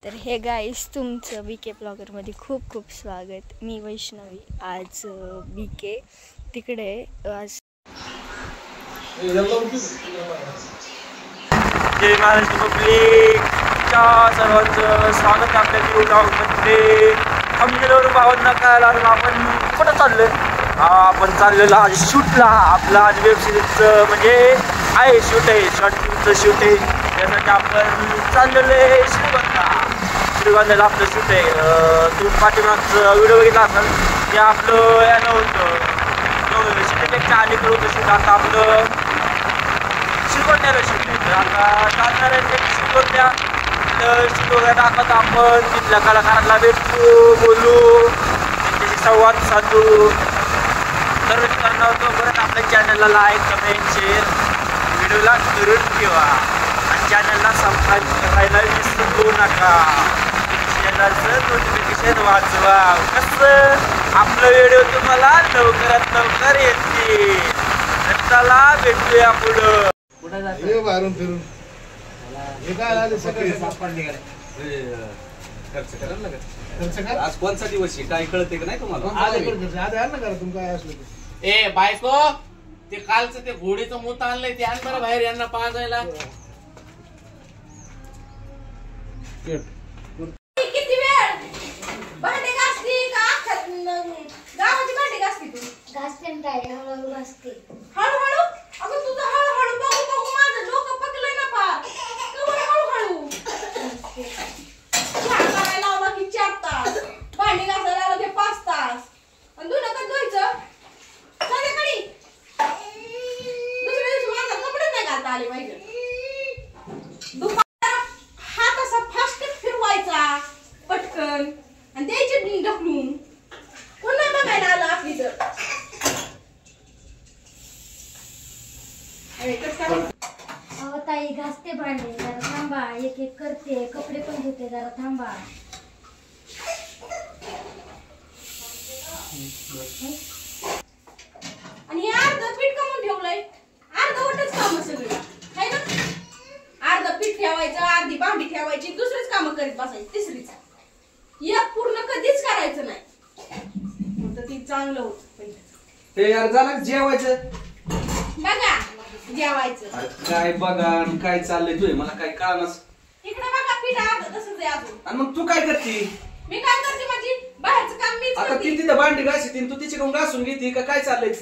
तर hey guys तुमचं BK ब्लॉगरमध्ये खूप खूप स्वागत. मी वैष्णवी. आज बीके तिकडे आज जय महाराष्ट्र पब्लिकच्या सर्वांचं स्वागत आहे आपल्या न्यू ब्लॉगमध्ये. थंबनेलवरून भावना कळायला आपण कुठं चाललोय? आपण चाललेलो आज शूटला. आपला आज वेब सिरीजचं म्हणजे आहे शूट आहे, शॉर्ट फिल्मचं शूट आहे. त्यासाठी आपण चाललेलो आहे श्रीगोंद्याला आपलं शूट आहे. तुम्ही पाठीमागचं व्हिडिओ बघितला असाल ते आपलं यानं होतं सिनेमेच्या अलीकडे होतं शूट. आता आपलं श्रीगोंद्याला शूट आहे. तर आता चालणार आहे ते श्रीगोंद्या शूट वगैरे दाखवत आपण तिथल्या कलाकारांना भेटू, बोलू, त्यांच्याशी संवाद साधू. तर करणं होतं परत आपल्या चॅनलला लाईक, कमेंट, शेअर, व्हिडिओला करून ठेवा आणि चॅनलला सबस्क्राईब करायला विसरू नका. चॅनलचं नोटिफिकेशन वाजवा. कसं आपलं व्हिडिओ तुम्हाला लवकरात लवकर येते. चला भेटूया पुढं. कुठं जातो बाहेरून फिरून हे काय आले सकाळी सापडले खर्च करायला लागत. खर्च कर. आज कोणचा दिवस आहे काय कळते का नाही तुम्हाला? आज ना करा तुम काय असलं ते. ए बायको, ते कालचं ते घोडीचं मूत आणलंय ते आण बरं बाहेर यांना पाजायला. किती वेळ भांडे घासती का गावाची भांडे घासती तू? घासते काय हळूहळू घासते. हळूहळू? अगं तुझं हळूहळू बघू बघू माझं डोकं पकलंय ना फार. कवर हळूहळू चहा करायला लावला की 4 तास, भांडे घासायला लावला की 5 तास, आणि धुणं कधी धुवायचं? संध्याकाळी. दुसऱ्या दिवशी माझा कपडे नाही घालता आले पाहिजे. दुपार हात असा फास्ट फिरवायचा पटकन आणि द्यायचे ढकलून. पुन्हा बघायला आलं आपली तर अहो ताई घासते भांडे, जरा थांबा. एक एक करते, कपडे पण धुते, जरा थांबा. आणि हे अर्ध पीठ कमवून ठेवलंय. अर्धवटच काम सगळं आहे ना. अर्ध पीठ ठेवायचं, अर्धी भांडी ठेवायची, दुसरीच कामं करीत बसायची, तिसरीच. एक पूर्ण कधीच करायचं नाही. तर ती चांगलं होत. हे यार झालं जेवायचं. बघा जेवायचं. अरे काय बघा आणि काय चाललंय तुझे मला काय कळणार. इकडे बघा पीठ अर्ध तसंच आहे अजून. आणि मग तू काय करते? मी काय करते माझी बाहेरचं काम मीच आता करते. ती तिथं भांडी घासती तू तिच्याकडून घासून घेते का काय चाललंय?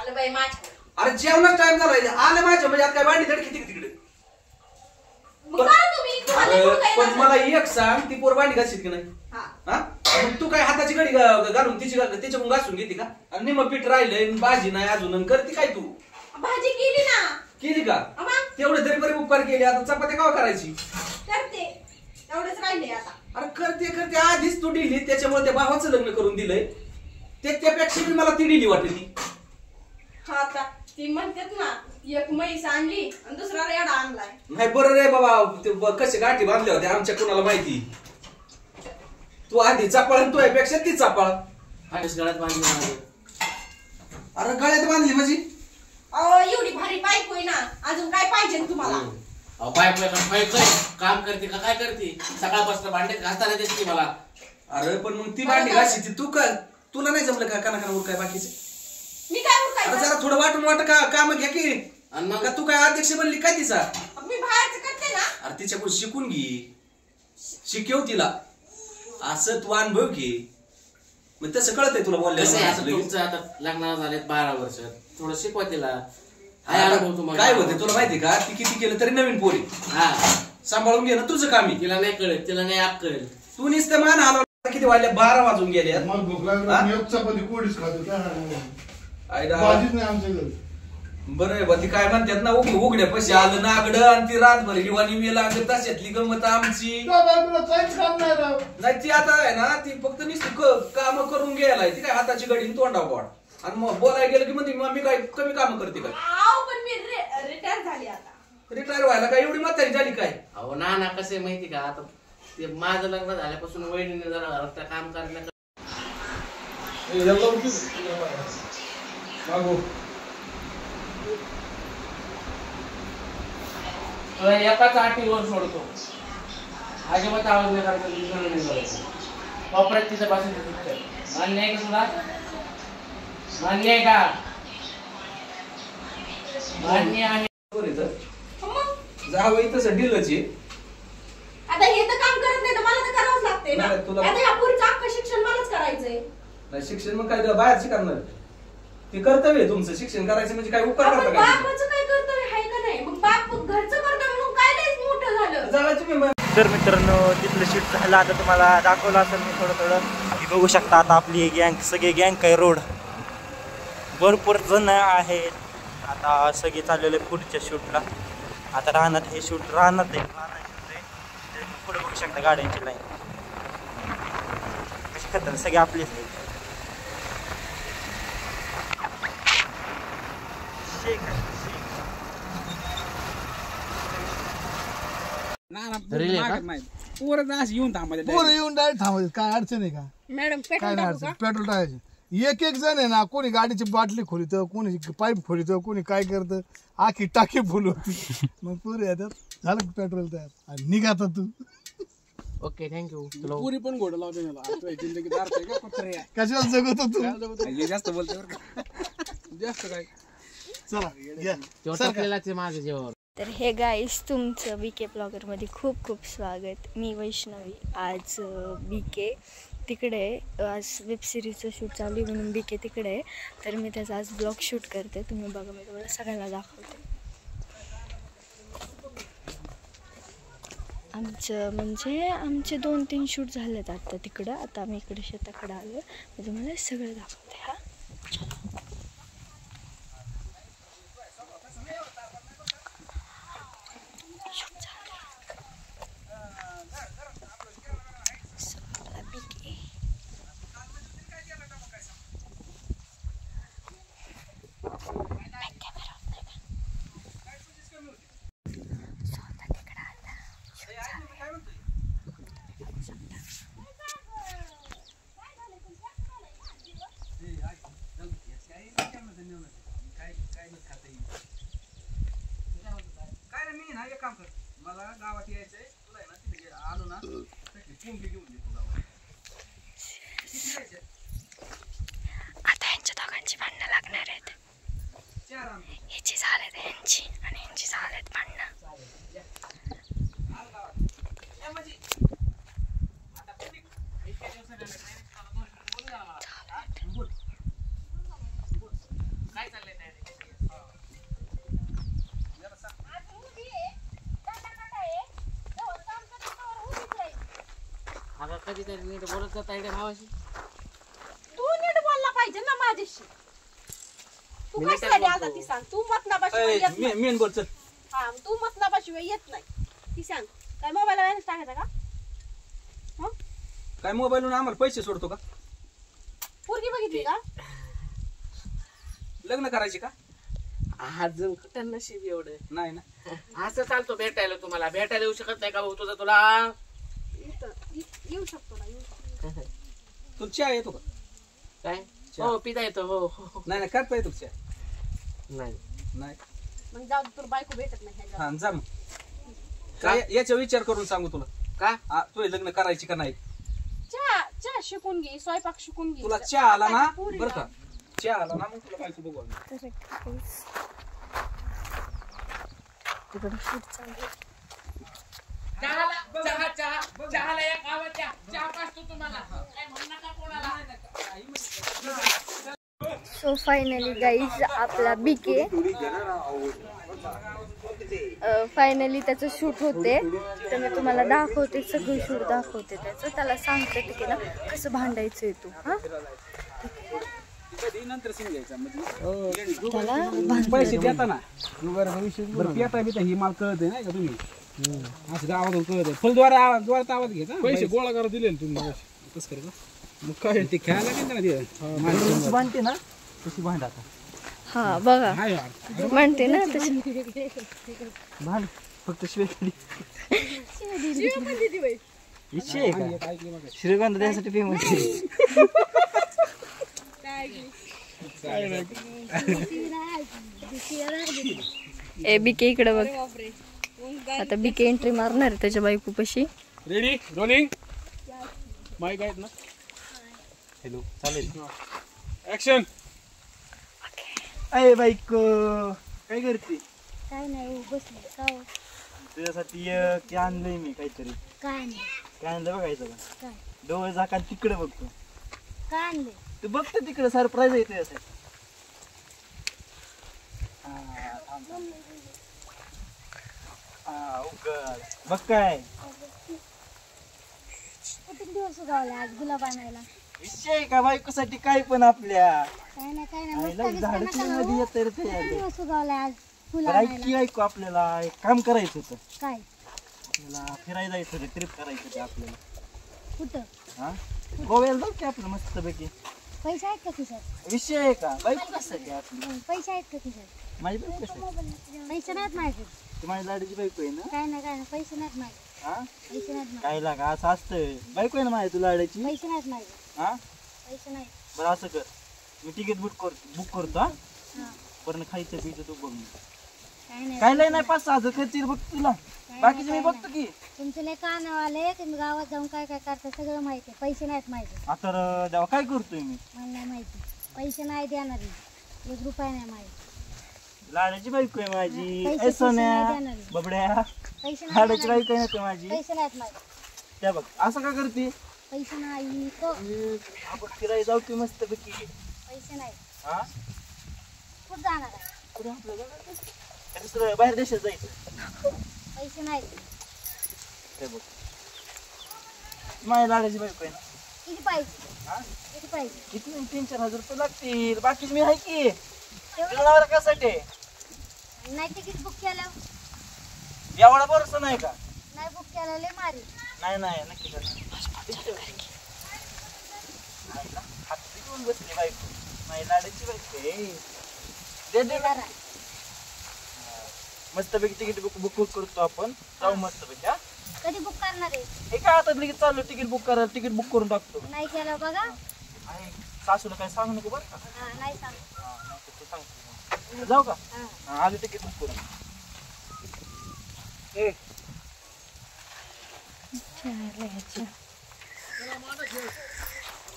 आलं बाई माझ्या. अरे जेवणाचा टाइम झालाय. आलं माझ्या म्हणजे आता काय भांडी धड किती तिकडे. मग करा तुम्ही. तुम्हाला अरे एवढं काय पण लागतं? मला एक सांग, ती पोर भांडी घासीत की नाही? हा. हा? मग तू काय हाताची घडी घालून तिच्याकडून घासून घेते का? आणि निम्म पीठ राहिलंय भाजी नाही अजून करते काय तू? भाजी केली ना. केली का? मग तेवढे तरी बरे उपकार केले. आता चपात्या केव्हा करायची? करते. एवढंच राहिले आता. अरे करते आधीच तू दिली, त्याच्यामुळे त्या भावाचं लग्न करून दिलंय. त्यापेक्षा मला ती दिली वाटते ती. हा आता ती म्हणतात ना, एक म्हैस आणली आणि दुसरा रेडा आणलाय. नाही बरं रे बाबा, कसे गाठी बांधल्या होत्या आमच्या कुणाला माहिती. तू आधी चापाळ तू यापेक्षा ती चापाळ. गळ्यात बांधली. अरे गळ्यात बांधली म्हणजे? अहो एवढी भारी बायको आहे ना, अजून काय पाहिजे तुम्हाला? बायको काम करते का काय करते? सकाळपासून भांडे घासताना देते मला. अरे पण मग ती भांडी घासायची तू का? तुला नाही जमलं का कानाकानावर काय बाकीचे? मी काय अरे जरा थोडं वाट काम घ्या की. आणि मग का तू काय अध्यक्ष बनली काय तिचा? मी बाहेरचं करते ना. अरे तिच्याकडून शिकून घे, शिकव तिला. असं तू अनुभव घे, मग तसं कळतंय तुला बोलल्यावर. तुमचं आता लग्नाला झालेत 12 वर्ष, थोडं शिकवा तिला. काय होते तुला माहिती का? ती किती केलं तरी नवीन पोरी. हा, सांभाळून घे ना तुझं काम आहे. तिला नाही कळत, तिला नाही आप कळेल. तू नुसतं मान आला. किती वाजले? 12 वाजून गेले. मला भूक लागली. एक चपाती कोडीच खातो भाजीच नाही आमच्या घरी. बरं बा, ती काय म्हणतात ना, उघड्या पैसे आलं नागडं आणि ती रातभर हिवानी मेला. तशातली गंमत आमची तुला काहीच काम नाही राव. नाही. ती आता आहे ना, ती फक्त नुसती काम करून गेलाय. ती काय हाताची गडी तोंडा वाट. आणि मग बोलायला गेलं की म्हणते मी काय कमी काम करते काय? पण मी रिटायर झाली आता. रिटायर व्हायला काय एवढी म्हातारी झाली काय? अहो ना कसं माहिती का, आता ते माझं लग्न झाल्यापासून वहिनीने जरा घरात काम करण्यात तो एकाच आटीवर सोडतो. अजिबात आवाज नाही करायचा, दुसरं नाही करायचं. कोपऱ्यात तिथं बसायचं तिथं. मान्य आहे का तुला? मान्य आहे का? मान्य आहे. जावं इथं डीलच आहे. आता हे तर काम करत नाही तर मला तर करावंच लागते ना. नाही, तुला- आता या पुढचं अख्खं शिक्षण मलाच करायचंय. नाही शिक्षण मग काय बाहेरची करणार ते कर्तव्य आहे तुमचं. शिक्षण करायचं म्हणजे काय उपकार आपण करता काय बापाचं काय कर्तव्य आहे का नाही? मग बाप घरचं करतो म्हणून काय नाही मोठं झालं. जावा तुम्ही. तर मित्रांनो तिथलं शूट झालं. आता तुम्हाला दाखवलं असेल मी थोडं की बघू शकता. आता आपली गँग सगळी गँग काय रोड भरपूर जण आहेत. आता सगळे चाललेले पुढच्या शूटला. आता राहणार हे शूट राहणार आहे. पुढे बघू शकता गाड्यांची लाईन कशी करतात. सगळे आपलेच आहेत. पोरं येऊन डायरेक्ट थांबायचे. काय अडचण आहे का? मॅडम काय नाही अडचण. पेट्रोल टाकायचे. एक एक जण आहे ना, कोणी गाडीची बाटली खोलितं, कोणी पाईप खोलितं, कोणी काय करतं. आखी टाकी फुल होती. मग पुरे येतात झालं पेट्रोल तयार आणि निघाता तू. Okay thank you. पुरी पण घोडं लावते मला. जिंदगीदार कशाला जगत तू जास्त बोलते जास्त काय. चला घ्या. आपल्याला माझं जेवण. तर हे गाईस तुमचं BK ब्लॉगरमध्ये खूप खूप स्वागत. मी वैष्णवी. आज BK तिकडे आज वेबसिरीजचं शूट चालू आहे म्हणून BK तिकडे आहे. तर मी त्याचा आज ब्लॉग शूट करते. तुम्ही बघा, मी तुम्हाला सगळ्यांना दाखवते. आमचे 2-3 शूट झालेत आता तिकडं. आता आम्ही इकडे शेताकडे आलो. मी तुम्हाला सगळं दाखवते. हा मला गावात यायचंय. तुला ना तिथे आलो ना कोंबडी घेऊन देतो गावात. आता यांच्या दोघांची भांडणं लागणार आहेत. ह्याची झालेत यांची आणि यांची झालेत भांडणं. काय चाललंय? अगं कधीतरी नीट बोलत जाता येते भावाशी. तू नीट बोलला पाहिजे ना माझ्याशी. तू कशासाठी आला ती सांग. तू मतनाबाशिवाय येत नाही. मेन बोल चल. हा तू मतनाबाशिवाय येत नाही ती सांग. काय मोबाईल बॅलन्स टाकायचा का? हं? काय मोबाईलवरून आम्हाला पैसे सोडतो का? पोरगी बघितली का? लग्न करायचे का? अजून कुठं नशीब एवढं नाही ना. असं चालतो भेटायला. तुम्हाला भेटायला येऊ शकत नाही का भाऊ तुझा? तुला येऊ शकतो ना. येऊ शकतो. तुला चहा येतो का? काय हो पिता येतो. हो हो. नाही नाही करता येतो चहा? नाही नाही. मग जाऊ दे, तुला बायको भेटत नाही ह्याच्यात. हा जा मग. काय याचा विचार करून सांगू तुला. का तुला लग्न करायची का नाही? चहा शिकून घे, स्वयंपाक शिकून घे. तुला चहा आला ना पोरीला. बरं का? चहा आला ना मग तुला बायको बघू आम्ही. तिकडे शूट चालू आहे. चहाला एक आवाज द्या. चहा पाजतो तुम्हाला. काय म्हणू नका कोणाला. सो फायनली गाईज आपला BK फायनली त्याचं शूट होते. तर मी तुम्हाला दाखवते, सगळं शूट दाखवते त्याचं. त्याला सांगते की ना कसं भांडायचं आहे तू. हां त्याला पैसे देता ना बरं पेटा बिटा ही मला कळत नाही का तुम्ही असं गावातून कळत फुलद्वारा आवाज घ्यायचा. पैसे गोळा करा दिले तुम्ही कसं करता मग काय ते खेळायला लागेल ना ते भांडते ना तशी भांड आता. हा बघा म्हणते ना तशी भांड फक्त शिवाय श्रीगंध द्यासाठी फेमस BK इकडे बघ. आता बीके एंट्री मारणार आहे त्याच्या बायकोपाशी. रेडी रोलिंग माईक आहेत ना. हॅलो चालेल. ऍक्शन. अरे बाईक काय करते? काय नाही बसले का हो? तुझ्यासाठी की आणलंय मी काहीतरी. काय नाही काय आणलं बघायचं का? काय डोळे झाका तिकडे बघतो. काय आणले? तू बघतो तिकडे सरप्राईज आहे तुझ्यासाठी. उघड बघ काय किती दिवस उगावले आज गुलाब आणायला? विषय का बायकोसाठी काय पण आपल्या काय नाही मस्त आईला झाडाची मध्ये येत रे ते. किती दिवस उगावले आज फुलं तर ऐक आणायला? की ऐकू आपल्याला एक काम करायचं होतं. काय आपल्याला फिरायला जायचं होतं ट्रिप करायचं होतं आपल्याला. कुठं? हा गोव्याला जाऊ की आपलं मस्त पैकी. पैसे आहेत का खिशात? विषय आहे का बाईक कशासाठी आपली पैसे आहेत का खिशात? माझी बाईक कशासाठी पैसे नाहीत माझे. ती माझी लाडीची बायको आहे ना. काय नाही पैसे नाहीत माझे. हा पैसे नाहीत माझे. काय लागा असं असतं बायको आहे ना माझी तुला लाडाची. पैसे नाहीत माझे. हा पैसे नाही. बरं असं कर मी तिकीट बुक करतो. हा हा. पण खायचं पियचं तू बघ. काय नाही काय लय नाही 5-6 हजार खर्च बघ तुला. बाकीचे मी बघतो की. तुमचे लय कानावाले तुम्ही गावात जाऊन काय काय करता सगळं माहिती आहे. पैसे नाहीत माझे. आता देवा काय करतोय मी. मला नाही माहिती. पैसे नाही देणार मी. 1 रुपया नाही माझे. लाडाची बायको आहे माझी. पैसे ए सोन्या नाही देणार मी. बबड्या पैसे नाही लाडाची देणार मी. बायको आहे ना तू माझी. पैसे नाहीत माझे. त्या बघ असं का करते. पैसे नाही तो. आपण फिरायला जाऊ की मस्त पैकी. पैसे नाही. हा कुठं जाणार आहे? कुठं आपलं दुसरं बाहेर देशात जायचं. पैसे नाही. ते बघ माझ्या लाडाची बायको आहे ना. किती पाहिजे? हा किती पाहिजे? किती 3-4 हजार रुपये लागतील. बाकीच मी आहे की. तुला कशासाठी नाही तिकीट बुक केलं? एवढा भरोसा नाही का. नाही बुक केलं लय मारी. नाही नक्की कर. हात पिटवून बसली बायको माझी लाडाची बायको आहे. दे बरं. मस्तपैकी तिकीट बुक करतो आपण. जाऊ मस्तपैकी. हा कधी बुक करणार आहे? हे काय आता लगेच चाललो तिकीट बुक करून टाकतो. नाही केलं बघा. आहे सासूला काय सांगू नको बरं का. हा नाही सांग. हा, नाही तर तू सांग. जाऊ का. हा. हा आले तिकीट बुक करून.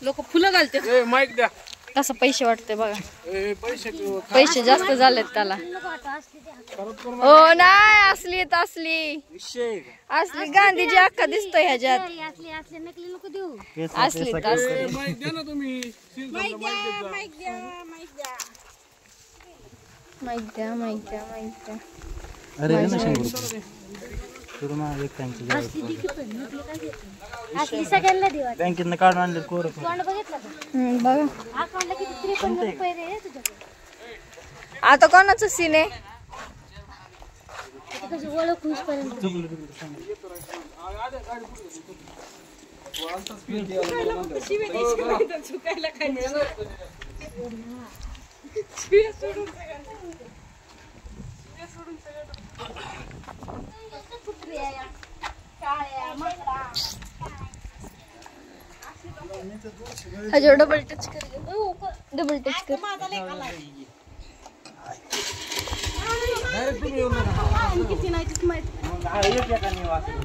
लोक फुलं घालते. ए माईक द्या. कसं पैसे वाटते बघा. ए पैसे पैसे जास्त झालेत त्याला. नको आता असली द्या. हो नाही असली विषय आहे का. असली गांधीजी अख्खा दिसतोय ह्याच्यात. असले नकली नको देऊ. असली तर असली. माईक द्या ना तुम्ही. माईक द्या. अरे ना 100 रुपये करू ना एक टँकी. असली सगळ्यांना देऊ. बँकेतनं काढून आणले कोर. तोंड बघितलं का? बघा अकाउंटला किती 53 रुपये रे तुझ्याकडे. आता कोणाचं सीन आहे. आता कशी ओळख होईपर्यंत. ह्याच्यावर डबल टच कर. डबल टच कर. किती नाही तीच माहिती. एक एकाने वाचलं.